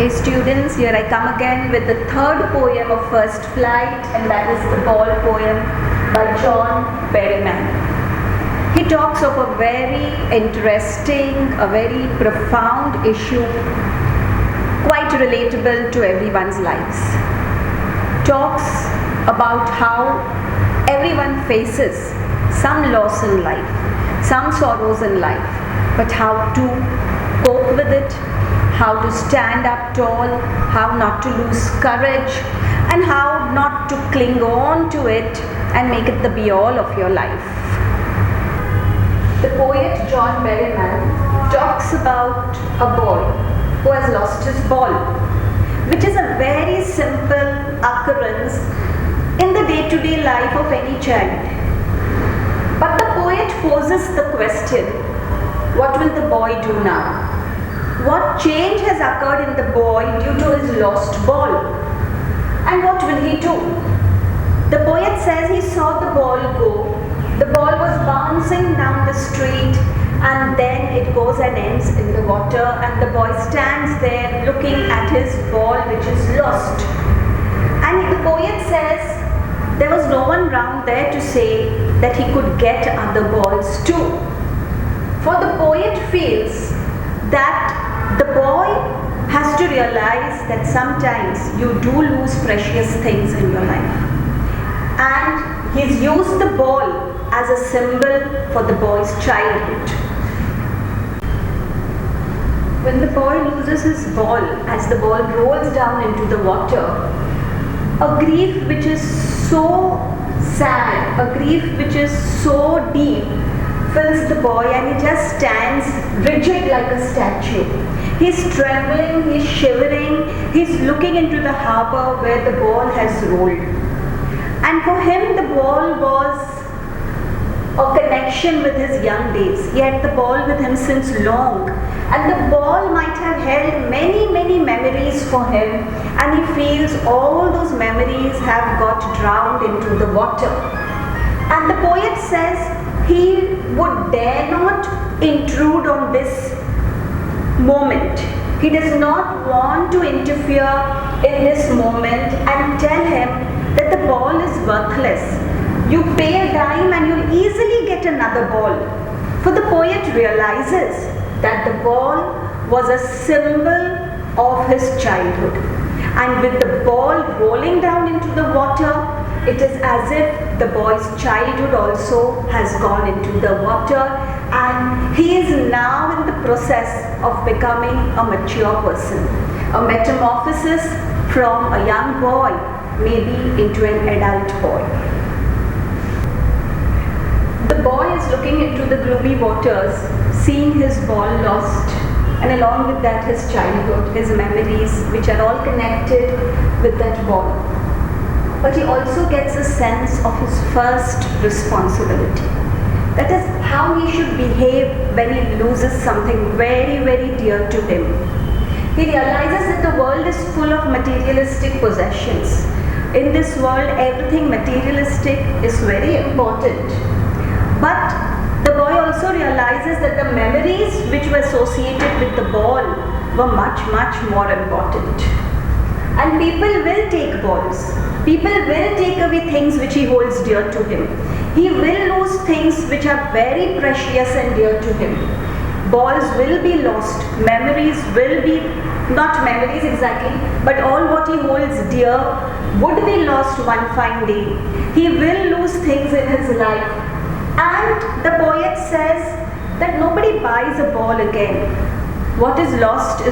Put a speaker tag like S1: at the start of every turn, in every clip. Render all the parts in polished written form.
S1: Hey students, here I come again with the third poem of First Flight, and that is the Ball poem by John Berryman. He talks of a very interesting, a very profound issue, quite relatable to everyone's lives. Talks about how everyone faces some loss in life, some sorrows in life, but how to cope with it, how to stand up tall, how not to lose courage, and how not to cling on to it and make it the be-all of your life. The poet John Berryman talks about a boy who has lost his ball, which is a very simple occurrence in the day-to-day life of any child. But the poet poses the question, what will the boy do now? What change has occurred in the boy due to his lost ball? And what will he do? The poet says he saw the ball go. The ball was bouncing down the street, and then it goes and ends in the water, and the boy stands there looking at his ball which is lost. And the poet says there was no one round there to say that he could get other balls too. For the poet feels that the boy has to realize that sometimes you do lose precious things in your life. And he's used the ball as a symbol for the boy's childhood. When the boy loses his ball, as the ball rolls down into the water, a grief which is so sad, a grief which is so deep, fills the boy, and he just stands rigid like a statue. He's trembling, he's shivering, he's looking into the harbor where the ball has rolled. And for him, the ball was a connection with his young days. He had the ball with him since long, and the ball might have held many, many memories for him, and he feels all those memories have got drowned into the water. And the poet says he would dare not intrude on this moment. He does not want to interfere in this moment and tell him that the ball is worthless. You pay a dime and you'll easily get another ball. For the poet realizes that the ball was a symbol of his childhood. And with the ball rolling down into the water, it is as if the boy's childhood also has gone into the water, and he is now in the process of becoming a mature person. A metamorphosis from a young boy maybe into an adult boy. The boy is looking into the gloomy waters, seeing his ball lost, and along with that his childhood, his memories, which are all connected with that ball. But he also gets a sense of his first responsibility. That is how he should behave when he loses something very, very dear to him. He realizes that the world is full of materialistic possessions. In this world, everything materialistic is very important. But the boy also realizes that the memories which were associated with the ball were much, much more important. And people will take balls. People will take away things which he holds dear to him. He will lose things which are very precious and dear to him. Balls will be lost. Memories will be, not memories exactly, but all what he holds dear would be lost one fine day. He will lose things in his life. And the poet says that nobody buys a ball again. What is lost.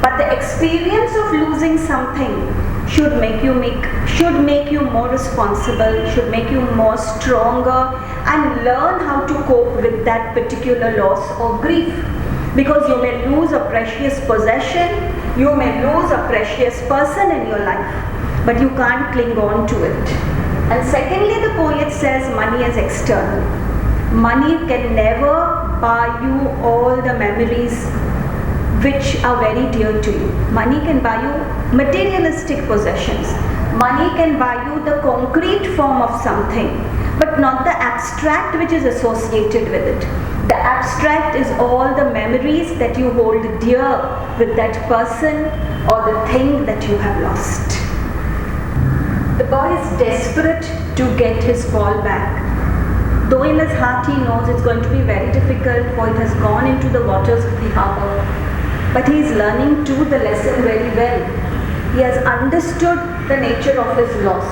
S1: But the experience of losing something should make you more responsible, should make you more stronger, and learn how to cope with that particular loss or grief. Because you may lose a precious possession, you may lose a precious person in your life, but you can't cling on to it. And secondly, the poet says money is external. Money can never buy you all the memories which are very dear to you. Money can buy you materialistic possessions. Money can buy you the concrete form of something. But but not the abstract which is associated with it. The abstract is all the memories that you hold dear with that person or the thing that you have lost. The boy is desperate to get his ball back. Though in his heart he knows it's going to be very difficult, for it has gone into the waters of the harbor. But he is learning too the lesson very well. He has understood the nature of his loss.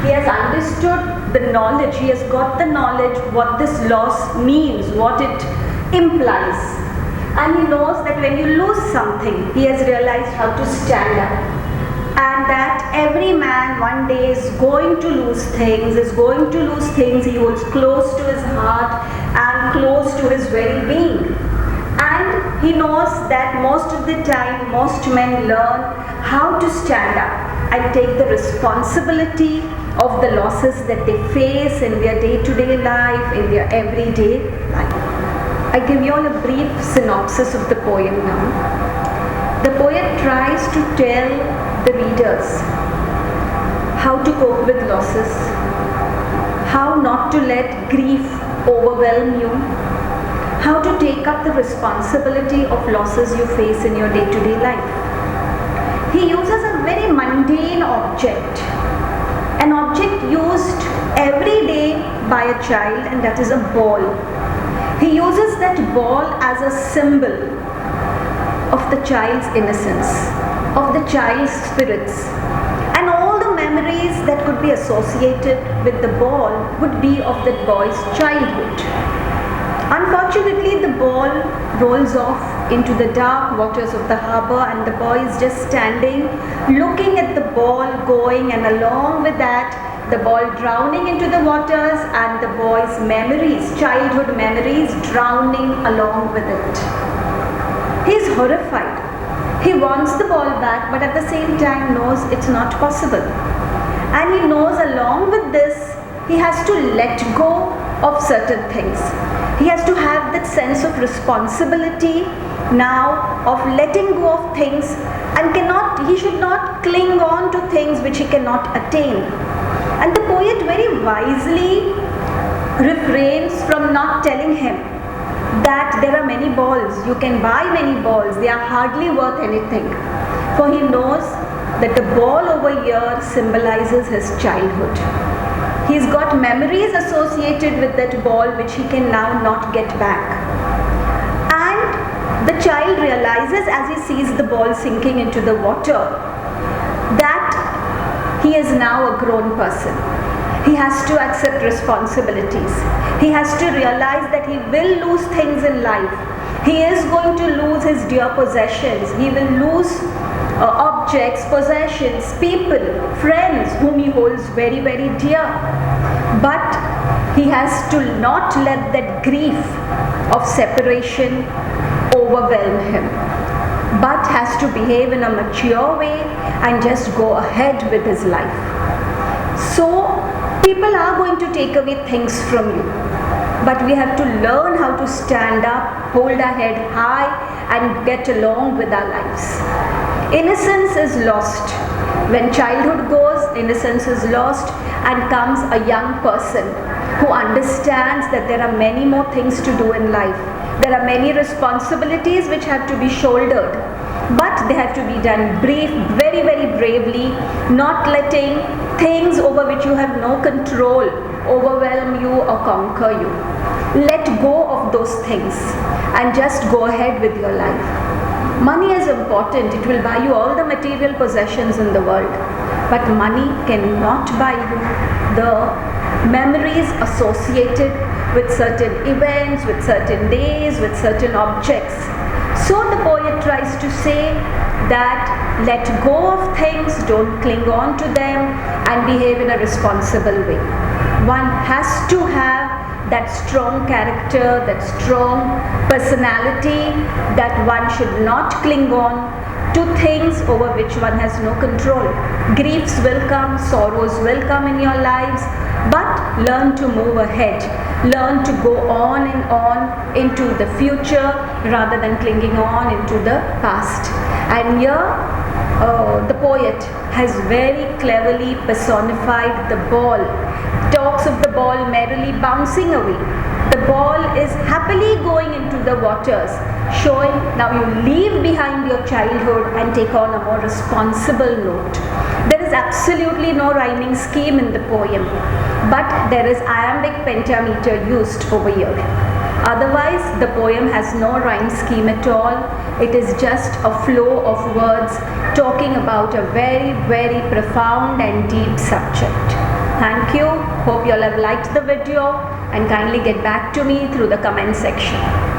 S1: He has understood the knowledge, he has got the knowledge what this loss means, what it implies. And he knows that when you lose something, he has realized how to stand up. And that every man one day is going to lose things, he holds close to his heart and close to his very being. And he knows that most of the time, most men learn how to stand up and take the responsibility of the losses that they face in their day-to-day life, in their everyday life. I give you all a brief synopsis of the poem now. The poet tries to tell the readers how to cope with losses, how not to let grief overwhelm you, how to take up the responsibility of losses you face in your day-to-day life. He uses a very mundane object, an object used every day by a child, and that is a ball. He uses that ball as a symbol of the child's innocence, of the child's spirits, and all the memories that could be associated with the ball would be of that boy's childhood. Unfortunately, the ball rolls off into the dark waters of the harbor, and the boy is just standing looking at the ball going, and along with that the ball drowning into the waters and the boy's memories, childhood memories, drowning along with it. He is horrified. He wants the ball back, but at the same time knows it's not possible. And he knows along with this, he has to let go of certain things. He has to have that sense of responsibility now of letting go of things, and he should not cling on to things which he cannot attain. And the poet very wisely refrains from not telling him that there are many balls, you can buy many balls, they are hardly worth anything. For he knows that the ball over here symbolizes his childhood. He's got memories associated with that ball which he can now not get back. And the child realizes as he sees the ball sinking into the water that he is now a grown person. He has to accept responsibilities. He has to realize that he will lose things in life. He is going to lose his dear possessions. He will lose objects, possessions, people, friends whom he holds very, very dear. But he has to not let that grief of separation overwhelm him, but has to behave in a mature way and just go ahead with his life. So people are going to take away things from you, but we have to learn how to stand up, hold our head high, and get along with our lives. Innocence is lost. When childhood goes, innocence is lost, and comes a young person who understands that there are many more things to do in life. There are many responsibilities which have to be shouldered, but they have to be done very, very bravely, not letting things over which you have no control overwhelm you or conquer you. Let go of those things and just go ahead with your life. Money is important. It will buy you all the material possessions in the world, but money cannot buy you the memories associated with certain events, with certain days, with certain objects. So the poet tries to say that let go of things, don't cling on to them, and behave in a responsible way. One has to have that strong character, that strong personality, that one should not cling on to things over which one has no control. Griefs will come, sorrows will come in your lives, but learn to move ahead. Learn to go on and on into the future rather than clinging on into the past. And here the poet has very cleverly personified the ball, talks of the ball merrily bouncing away. The ball is happily going into the waters, showing now you leave behind your childhood and take on a more responsible note. There is absolutely no rhyming scheme in the poem, but there is iambic pentameter used over here. Otherwise, the poem has no rhyme scheme at all. It is just a flow of words talking about a very, very profound and deep subject. Thank you. Hope you all have liked the video and kindly get back to me through the comment section.